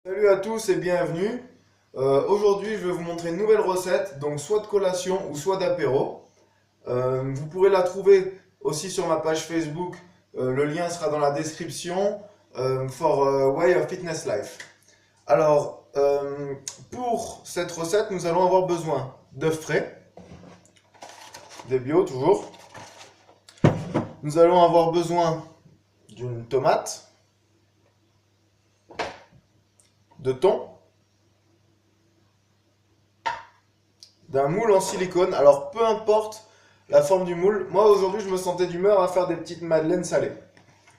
Salut à tous et bienvenue. Aujourd'hui, je vais vous montrer une nouvelle recette, donc soit de collation ou soit d'apéro. Vous pourrez la trouver aussi sur ma page Facebook. Le lien sera dans la description for Way of Fitness Life. Alors, pour cette recette, nous allons avoir besoin d'œufs frais, des bio toujours. Nous allons avoir besoin d'une tomate, de thon, d'un moule en silicone. Alors peu importe la forme du moule, moi aujourd'hui je me sentais d'humeur à faire des petites madeleines salées.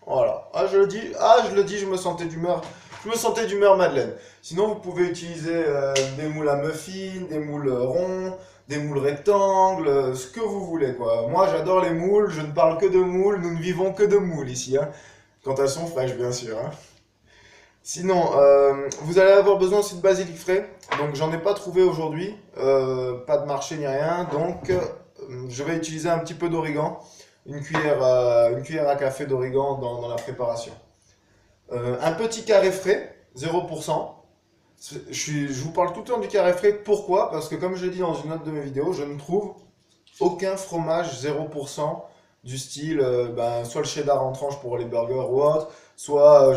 Voilà. Je le dis, je me sentais d'humeur madeleine. Sinon vous pouvez utiliser des moules à muffins, des moules ronds, des moules rectangles, ce que vous voulez quoi. Moi j'adore les moules, je ne parle que de moules, nous ne vivons que de moules ici, hein. Quand elles sont fraîches bien sûr, hein. Sinon, vous allez avoir besoin aussi de basilic frais. Donc j'en ai pas trouvé aujourd'hui, pas de marché ni rien. Donc je vais utiliser un petit peu d'origan, une cuillère à café d'origan dans la préparation. Un petit carré frais, 0%. Je vous parle tout le temps du carré frais. Pourquoi? Parce que comme je l'ai dit dans une autre de mes vidéos, je ne trouve aucun fromage 0% du style soit le cheddar en tranche pour les burgers ou autre, soit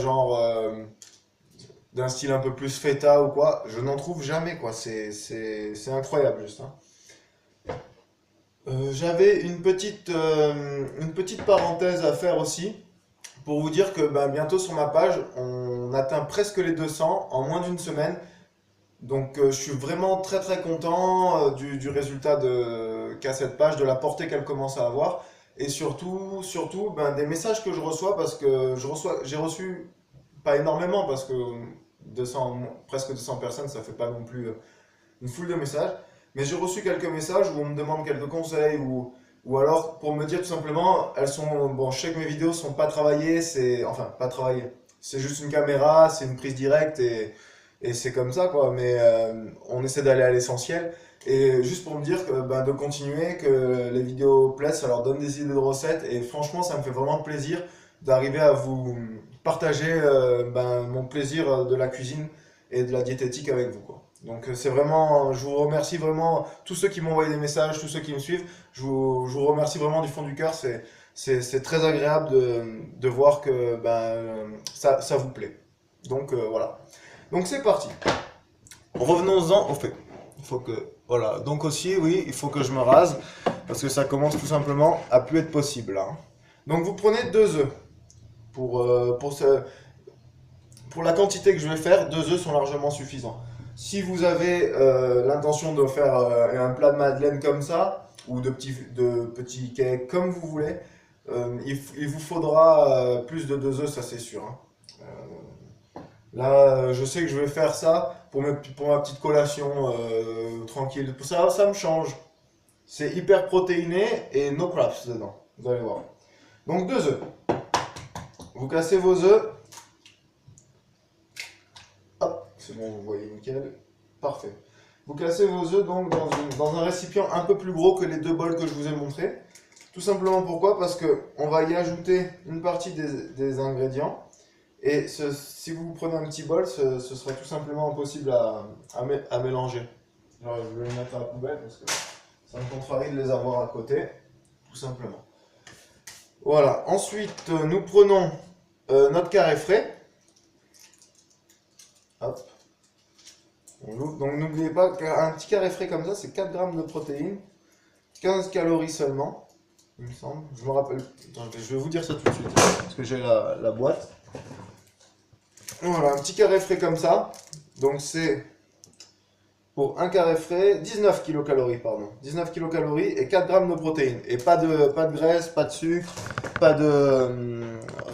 d'un style un peu plus feta ou quoi, je n'en trouve jamais quoi, c'est incroyable juste, hein. J'avais une petite parenthèse à faire aussi pour vous dire que bientôt sur ma page on atteint presque les 200 en moins d'une semaine. Donc je suis vraiment très content du résultat qu'a cette page, de la portée qu'elle commence à avoir. Et surtout des messages que je reçois parce que j'ai reçu pas énormément parce que 200, presque 200 personnes, ça fait pas non plus une foule de messages. Mais j'ai reçu quelques messages où on me demande quelques conseils ou alors pour me dire tout simplement, bon, je sais que mes vidéos sont pas travaillées, enfin pas travaillées. C'est juste une caméra, c'est une prise directe et c'est comme ça quoi. Mais on essaie d'aller à l'essentiel. Et juste pour me dire que, de continuer, que les vidéos plaisent, ça leur donne des idées de recettes. Et franchement, ça me fait vraiment plaisir d'arriver à vous partager mon plaisir de la cuisine et de la diététique avec vous, quoi. Donc c'est vraiment, je vous remercie vraiment, tous ceux qui m'ont envoyé des messages, tous ceux qui me suivent, je vous remercie vraiment du fond du cœur. C'est très agréable de voir que ça vous plaît. Donc voilà. Donc c'est parti. Revenons-en au fait. Il faut que, voilà. Donc aussi, oui, il faut que je me rase parce que ça commence tout simplement à plus être possible, hein. Donc vous prenez 2 œufs. Pour la quantité que je vais faire, 2 œufs sont largement suffisants. Si vous avez l'intention de faire un plat de madeleine comme ça, ou de petits cakes comme vous voulez, il vous faudra plus de 2 œufs, ça c'est sûr, hein. Là, je sais que je vais faire ça pour ma petite collation tranquille. Ça me change. C'est hyper protéiné et no carbs dedans. Vous allez voir. Donc 2 œufs. Vous cassez vos œufs. Hop, c'est bon, vous voyez nickel. Parfait. Vous cassez vos œufs donc dans un récipient un peu plus gros que les 2 bols que je vous ai montrés. Tout simplement pourquoi? Parce que on va y ajouter une partie des ingrédients. Et si vous prenez un petit bol, ce serait tout simplement impossible à mélanger. Alors, je vais les mettre à la poubelle parce que ça me contrarie de les avoir à côté, tout simplement. Voilà, ensuite nous prenons notre carré frais. Hop. On l'ouvre. Donc n'oubliez pas qu'un petit carré frais comme ça, c'est 4 grammes de protéines, 15 calories seulement, il me semble. Je me rappelle. Attendez, je vais vous dire ça tout de suite, parce que j'ai la boîte. Voilà, un petit carré frais comme ça. Donc c'est pour un carré frais, 19 kilocalories, pardon. 19 kilocalories et 4 grammes de protéines. Et pas de graisse, pas de sucre, pas de...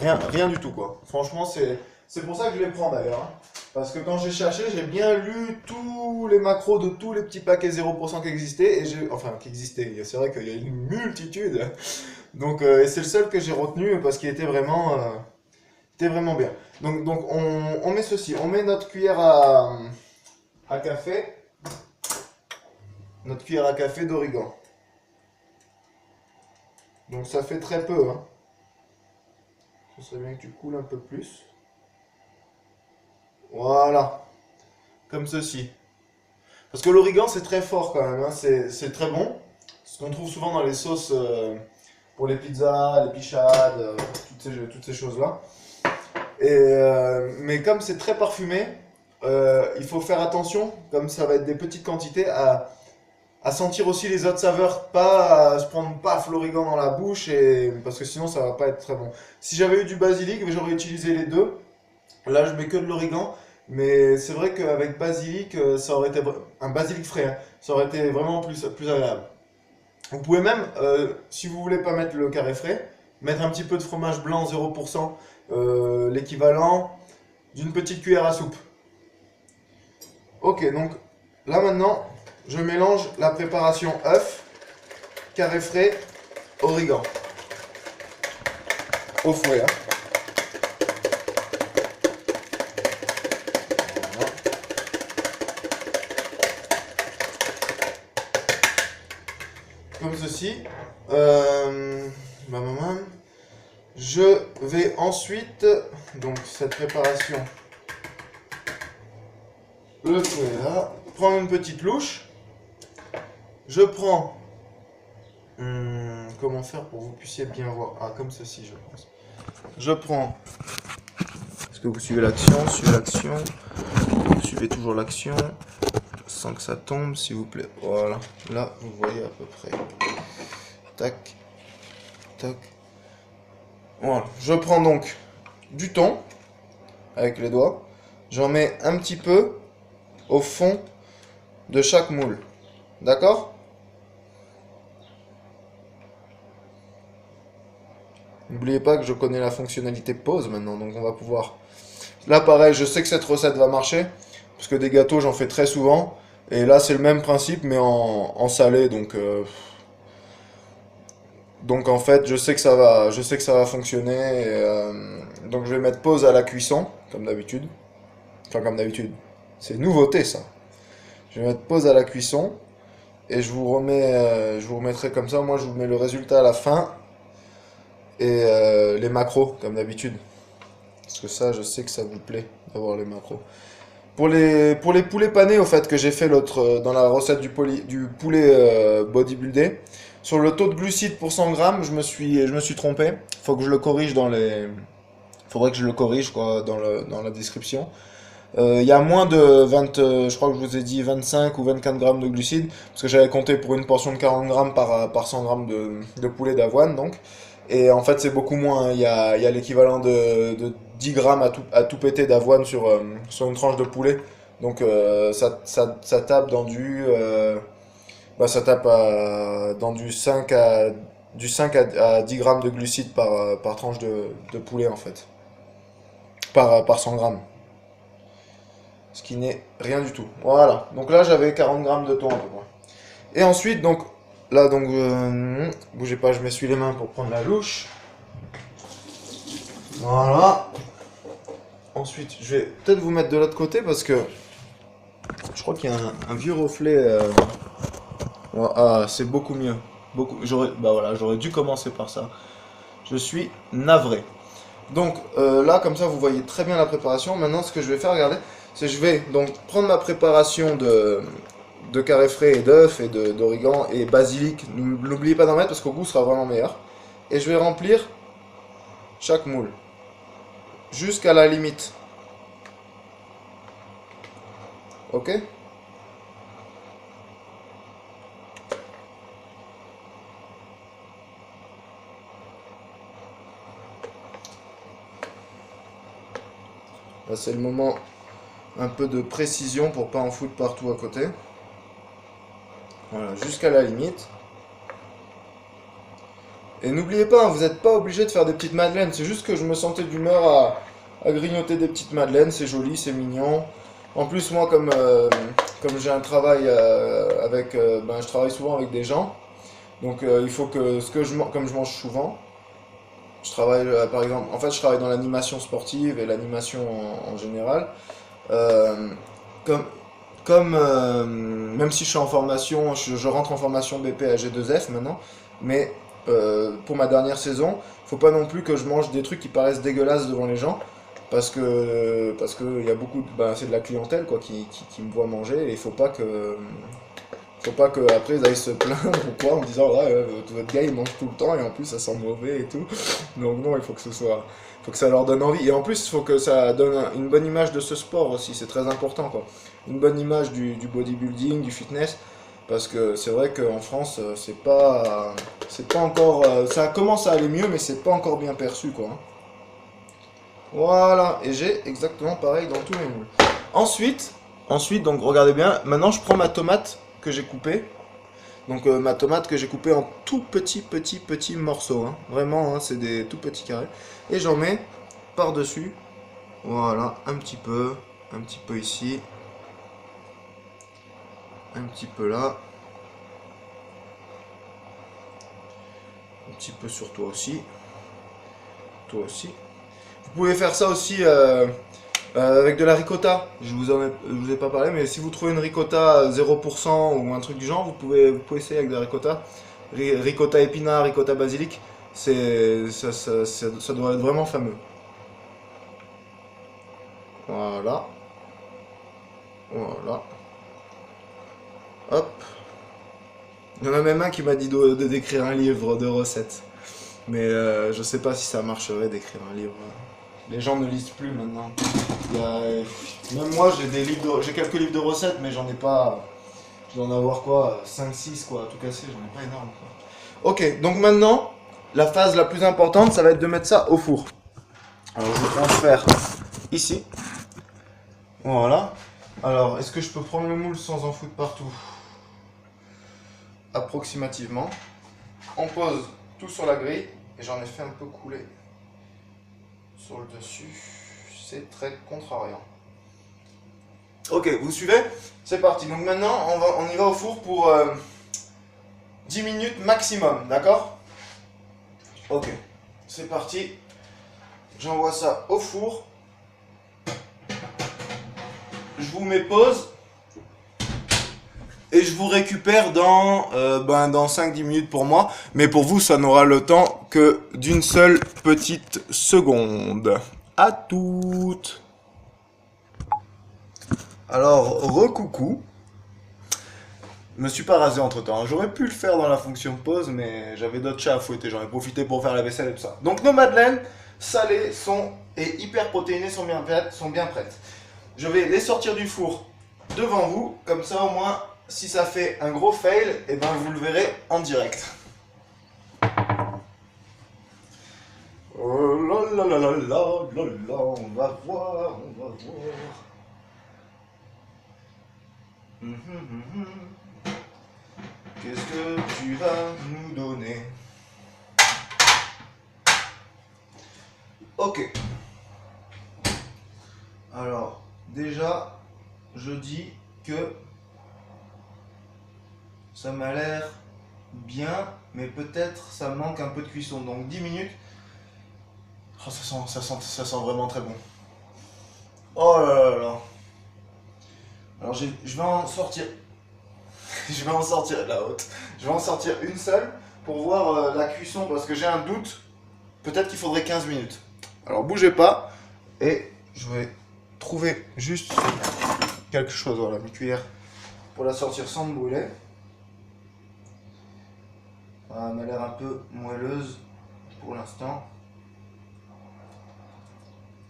rien du tout, quoi. Franchement, c'est pour ça que je les prends d'ailleurs, hein. Parce que quand j'ai cherché, j'ai bien lu tous les macros de tous les petits paquets 0% qui existaient. Enfin, qui existaient. C'est vrai qu'il y a une multitude. Donc, et c'est le seul que j'ai retenu parce qu'il était vraiment bien. Donc on met ceci. On met notre cuillère à café. Notre cuillère à café d'origan. Donc ça fait très peu, hein. Ce serait bien que tu coules un peu plus. Voilà. comme ceci. Parce que l'origan c'est très fort quand même, hein, c'est très bon. Ce qu'on trouve souvent dans les sauces pour les pizzas, les pichades, toutes ces choses-là. Mais comme c'est très parfumé, il faut faire attention, comme ça va être des petites quantités, à sentir aussi les autres saveurs, pas à se prendre paf l'origan dans la bouche, parce que sinon ça va pas être très bon. Si j'avais eu du basilic, j'aurais utilisé les deux. Là je mets que de l'origan, mais c'est vrai qu'avec basilic, ça aurait été un basilic frais, hein, ça aurait été vraiment plus agréable. Vous pouvez même, si vous voulez pas mettre le carré frais, mettre un petit peu de fromage blanc 0%, l'équivalent d'une petite cuillère à soupe. Ok, donc là maintenant, je mélange la préparation œuf, carré frais, origan. Au fouet. Hein. Voilà. Comme ceci. Je vais ensuite, donc cette préparation, le fouet là, prendre une petite louche. Je prends, comment faire pour que vous puissiez bien voir? Ah, comme ceci, je pense. Je prends, est-ce que vous suivez l'action? Vous suivez toujours l'action, sans que ça tombe, s'il vous plaît. Voilà, là, vous voyez à peu près. Tac, tac. Voilà, je prends donc du thon, avec les doigts. J'en mets un petit peu au fond de chaque moule. D'accord? N'oubliez pas que je connais la fonctionnalité pause maintenant, donc on va pouvoir... Là pareil, je sais que cette recette va marcher, parce que des gâteaux j'en fais très souvent, et là c'est le même principe mais en salé, donc en fait je sais que ça va fonctionner, donc je vais mettre pause à la cuisson, comme d'habitude. Enfin comme d'habitude, c'est une nouveauté ça. Je vais mettre pause à la cuisson, et je vous remettrai comme ça, moi je vous mets le résultat à la fin, et les macros, comme d'habitude. Parce que ça, je sais que ça vous plaît d'avoir les macros. Pour les poulets panés, au fait, que j'ai fait l'autre dans la recette du poulet bodybuildé, sur le taux de glucides pour 100 grammes, je me suis trompé. Faut que je le corrige faudrait que je le corrige quoi, dans la description. Il y a moins de 20, je crois que je vous ai dit 25 ou 24 grammes de glucides, parce que j'avais compté pour une portion de 40 grammes par 100 grammes de poulet d'avoine, donc. Et en fait, c'est beaucoup moins, hein. Il y a l'équivalent de 10 grammes à tout péter d'avoine sur une tranche de poulet. Donc, ça tape dans du 5 à 10 grammes de glucides par tranche de poulet, en fait. Par 100 grammes. Ce qui n'est rien du tout. Voilà. Donc là, j'avais 40 grammes de thon à peu près. Et ensuite, donc, là, bougez pas, je m'essuie les mains pour prendre la louche. Voilà. Ensuite, je vais peut-être vous mettre de l'autre côté parce que je crois qu'il y a un vieux reflet. Ah, c'est beaucoup mieux. J'aurais dû commencer par ça. Je suis navré. Donc là, comme ça, vous voyez très bien la préparation. Maintenant, ce que je vais faire, regardez, c'est que je vais donc prendre ma préparation de carré frais et d'œufs et d'origan et basilic. N'oubliez pas d'en mettre parce qu'au goût sera vraiment meilleur. Et je vais remplir chaque moule jusqu'à la limite. Ok? Là, c'est le moment un peu de précision pour pas en foutre partout à côté. Voilà, jusqu'à la limite. Et n'oubliez pas, hein, vous n'êtes pas obligé de faire des petites madeleines. C'est juste que je me sentais d'humeur à grignoter des petites madeleines. C'est joli, c'est mignon. En plus, moi, comme j'ai un travail je travaille souvent avec des gens. Donc, il faut que comme je mange souvent, je travaille, par exemple, en fait, je travaille dans l'animation sportive et l'animation en général. Euh, comme, Même si je suis en formation, je rentre en formation BP à G2F maintenant, mais pour ma dernière saison, faut pas non plus que je mange des trucs qui paraissent dégueulasses devant les gens. parce que il y a beaucoup, bah, c'est de la clientèle quoi qui me voit manger et il faut pas que après ils aillent se plaindre ou quoi en disant là votre gars il mange tout le temps et en plus ça sent mauvais et tout. Donc non, il faut que ça leur donne envie et en plus il faut que ça donne une bonne image de ce sport aussi, c'est très important quoi. Une bonne image du bodybuilding, du fitness parce que c'est vrai qu'en France c'est pas encore ça commence à aller mieux mais c'est pas encore bien perçu quoi, hein. Voilà, et j'ai exactement pareil dans tous mes moules. Ensuite, donc regardez bien, maintenant je prends ma tomate que j'ai coupée. Donc ma tomate que j'ai coupée en tout petits morceaux, hein. Vraiment, hein, c'est des tout petits carrés. Et j'en mets par-dessus. Voilà, un petit peu ici, un petit peu là, un petit peu sur toi aussi. Vous pouvez faire ça aussi avec de la ricotta. Je vous ai pas parlé, mais si vous trouvez une ricotta 0% ou un truc du genre, vous pouvez essayer avec de la ricotta. Ricotta épinard, ricotta basilic, ça doit être vraiment fameux. Voilà, voilà. Hop. Il y en a même un qui m'a dit de d'écrire un livre de recettes. Mais je sais pas si ça marcherait d'écrire un livre. Les gens ne lisent plus maintenant. Même moi, j'ai quelques livres de recettes, mais j'en ai pas. Je dois en avoir quoi 5 6 quoi, à tout casser, j'en ai pas énorme quoi. Ok, donc maintenant, la phase la plus importante, ça va être de mettre ça au four. Alors je transfère ici. Voilà. Alors, est-ce que je peux prendre le moule sans en foutre partout? Approximativement. On pose tout sur la grille et j'en ai fait un peu couler sur le dessus. C'est très contrariant. Ok, vous suivez? C'est parti. Donc maintenant, on y va au four pour 10 minutes maximum, d'accord? Ok, c'est parti. J'envoie ça au four. Je vous mets pause. Et je vous récupère dans 5-10 minutes pour moi. Mais pour vous, ça n'aura le temps que d'une seule petite seconde. À toutes. Alors, recoucou. Je me suis pas rasé entre temps. J'aurais pu le faire dans la fonction pause, mais j'avais d'autres chats à fouetter. J'en ai profité pour faire la vaisselle et tout ça. Donc nos madeleines salées et hyper protéinées sont bien prêtes. Je vais les sortir du four devant vous. Comme ça, au moins, si ça fait un gros fail, et ben vous le verrez en direct. Oh là là là là là là, on va voir. Qu'est-ce que tu vas nous donner? Ok. Alors, déjà, je dis que ça m'a l'air bien, mais peut-être ça manque un peu de cuisson. Donc 10 minutes. Oh, ça sent vraiment très bon. Oh là là là. Alors je vais en sortir. Je vais en sortir la haute. Je vais en sortir une seule pour voir la cuisson parce que j'ai un doute. Peut-être qu'il faudrait 15 minutes. Alors bougez pas et je vais trouver juste quelque chose. Voilà, une cuillère pour la sortir sans me brûler. Voilà, elle m'a l'air un peu moelleuse pour l'instant.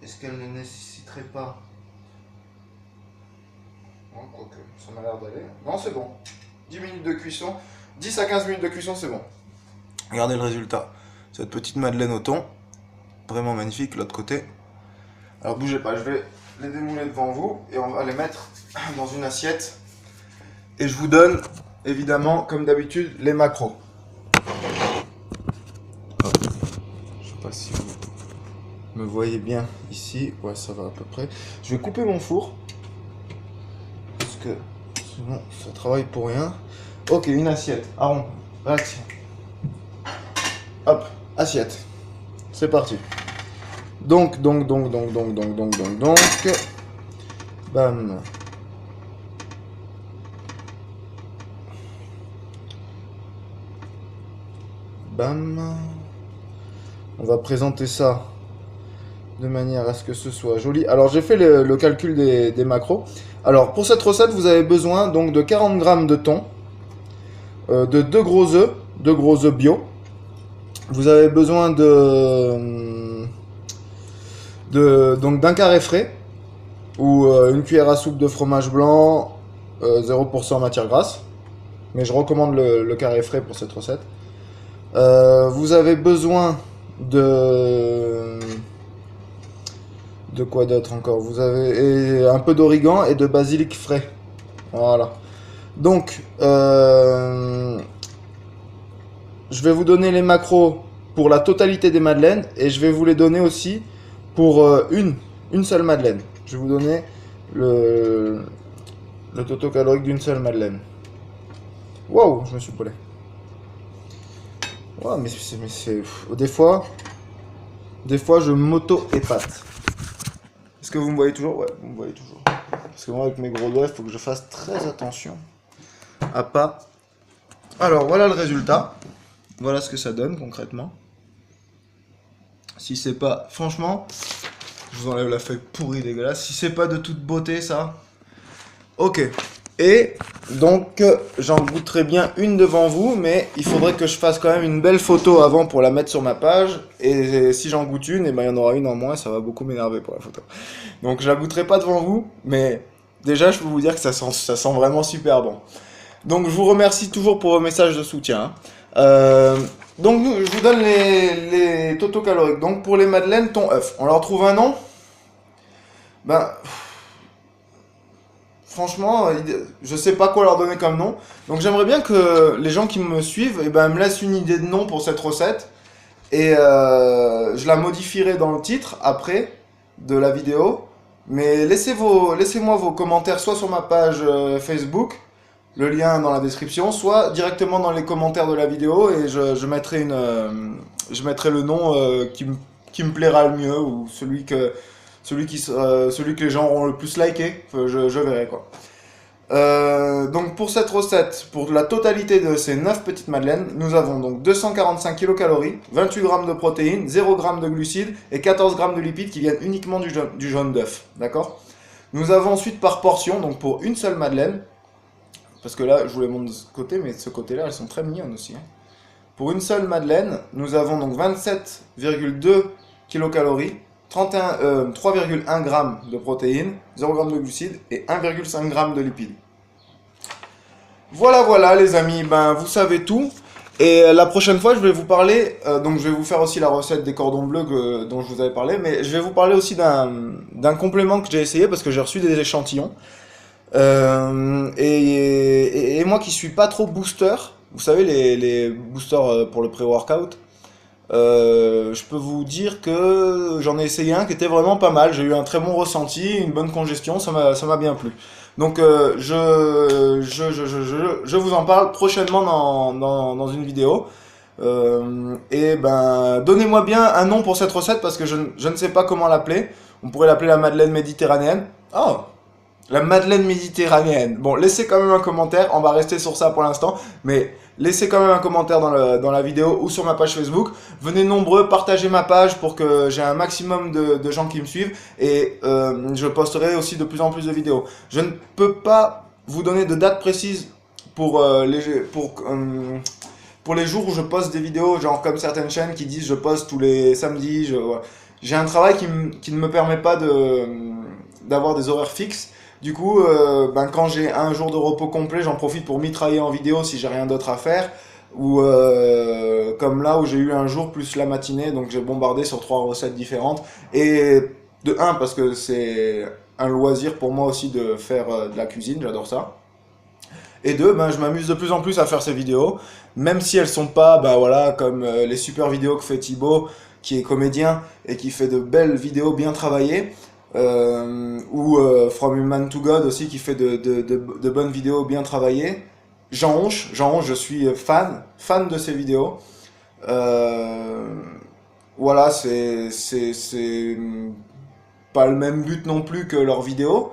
Est-ce qu'elle ne nécessiterait pas... Non, quoique, ça m'a l'air d'aller. Non, c'est bon. 10 minutes de cuisson. 10 à 15 minutes de cuisson, c'est bon. Regardez le résultat. Cette petite madeleine au thon. Vraiment magnifique, l'autre côté. Alors bougez pas, je vais les démouler devant vous et on va les mettre dans une assiette. Et je vous donne, évidemment, comme d'habitude, les macros. Hop. Je sais pas si vous me voyez bien ici. Ouais, ça va à peu près. Je vais couper mon four. Parce que sinon, ça travaille pour rien. Ok, une assiette. Aaron, réaction. Hop, assiette. C'est parti. Donc. Bam. Bam. On va présenter ça de manière à ce que ce soit joli. Alors j'ai fait le calcul des macros. Alors pour cette recette, vous avez besoin donc de 40 grammes de thon, de 2 gros œufs bio. Vous avez besoin donc d'un carré frais ou une cuillère à soupe de fromage blanc, 0% matière grasse. Mais je recommande le carré frais pour cette recette. Vous avez besoin de quoi d'autre encore? Vous avez un peu d'origan et de basilic frais. Voilà. Donc, je vais vous donner les macros pour la totalité des madeleines et je vais vous les donner aussi pour une seule madeleine. Je vais vous donner le taux calorique d'une seule madeleine. Waouh, je me suis brûlé. Ouais, mais c'est des fois, je m'auto-épate. Est-ce que vous me voyez toujours? Ouais, vous me voyez toujours. Parce que moi, avec mes gros doigts, il faut que je fasse très attention à pas. Alors, voilà le résultat. Voilà ce que ça donne concrètement. Si c'est pas. Franchement, je vous enlève la feuille pourrie dégueulasse. Si c'est pas de toute beauté, ça. Ok. Et donc, j'en goûterai bien une devant vous, mais il faudrait que je fasse quand même une belle photo avant pour la mettre sur ma page. Et si j'en goûte une, et ben il y en aura une en moins, ça va beaucoup m'énerver pour la photo. Donc, je la goûterai pas devant vous, mais déjà, je peux vous dire que ça sent vraiment super bon. Donc, je vous remercie toujours pour vos messages de soutien. Donc, je vous donne les totaux caloriques. Donc, pour les madeleines, thon œuf. On leur trouve un nom? Ben. Franchement, je sais pas quoi leur donner comme nom. Donc j'aimerais bien que les gens qui me suivent me laissent une idée de nom pour cette recette. Et je la modifierai dans le titre après de la vidéo. Mais laissez-moi vos commentaires soit sur ma page Facebook, le lien dans la description, soit directement dans les commentaires de la vidéo et je mettrai le nom qui me plaira le mieux ou celui que les gens auront le plus liké, je verrai quoi. Donc pour cette recette, pour la totalité de ces 9 petites madeleines, nous avons donc 245 kcal, 28 g de protéines, 0 g de glucides et 14 g de lipides qui viennent uniquement du jaune d'œuf. D'accord? Nous avons ensuite par portion, donc pour une seule madeleine, parce que là je vous les montre de ce côté, mais de ce côté-là elles sont très mignonnes aussi. Hein. Pour une seule madeleine, nous avons donc 27,2 kcal. 3,1 g de protéines, 0 g de glucides et 1,5 g de lipides. Voilà les amis, vous savez tout. Et la prochaine fois je vais vous parler, donc je vais vous faire aussi la recette des cordons bleus dont je vous avais parlé, mais je vais vous parler aussi d'un complément que j'ai essayé parce que j'ai reçu des échantillons. Et moi qui suis pas trop booster, vous savez les boosters pour le pré-workout, je peux vous dire que j'en ai essayé un qui était vraiment pas mal. J'ai eu un très bon ressenti, une bonne congestion, ça m'a bien plu. Donc je vous en parle prochainement dans une vidéo. Donnez-moi bien un nom pour cette recette parce que je ne sais pas comment l'appeler. On pourrait l'appeler la madeleine méditerranéenne. Oh, la madeleine méditerranéenne. Bon, laissez quand même un commentaire, on va rester sur ça pour l'instant, mais laissez quand même un commentaire dans la vidéo ou sur ma page Facebook. Venez nombreux, partagez ma page pour que j'ai un maximum de gens qui me suivent et je posterai aussi de plus en plus de vidéos. Je ne peux pas vous donner de date précise pour les jours où je poste des vidéos, genre comme certaines chaînes qui disent je poste tous les samedis. J'ai un travail qui ne me permet pas d'avoir des horaires fixes. Du coup, quand j'ai un jour de repos complet, j'en profite pour mitrailler en vidéo si j'ai rien d'autre à faire. Ou comme là où j'ai eu un jour plus la matinée, donc j'ai bombardé sur 3 recettes différentes. Et de 1, parce que c'est un loisir pour moi aussi de faire de la cuisine, j'adore ça. Et 2, je m'amuse de plus en plus à faire ces vidéos, même si elles sont pas comme les super vidéos que fait Thibaut, qui est comédien et qui fait de belles vidéos bien travaillées. Ou From Human to God aussi qui fait de bonnes vidéos bien travaillées. Jean Honche, je suis fan de ses vidéos. Voilà, c'est pas le même but non plus que leurs vidéos.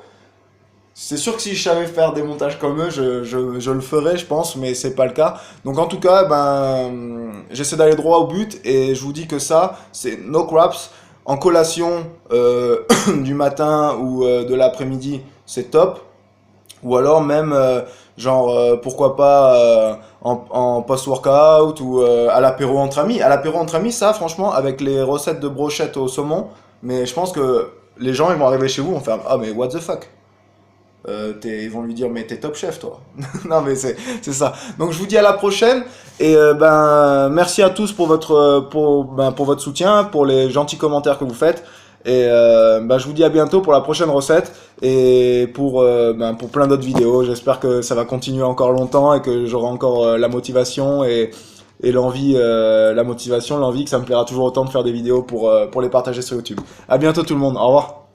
C'est sûr que si je savais faire des montages comme eux, je le ferais, je pense, mais c'est pas le cas. Donc en tout cas, j'essaie d'aller droit au but et je vous dis que ça, c'est no craps. en collation du matin ou de l'après-midi, c'est top. Ou alors même, pourquoi pas en post-workout ou à l'apéro entre amis. À l'apéro entre amis, ça, franchement, avec les recettes de brochettes au saumon, mais je pense que les gens, ils vont arriver chez vous, vont faire, ah mais what the fuck? Ils vont lui dire, mais t'es top chef, toi. Non, mais c'est ça. Donc, je vous dis à la prochaine. Et merci à tous pour pour votre soutien, pour les gentils commentaires que vous faites. Et je vous dis à bientôt pour la prochaine recette et pour plein d'autres vidéos. J'espère que ça va continuer encore longtemps et que j'aurai encore la motivation et l'envie, l'envie, que ça me plaira toujours autant de faire des vidéos pour les partager sur YouTube. À bientôt tout le monde. Au revoir.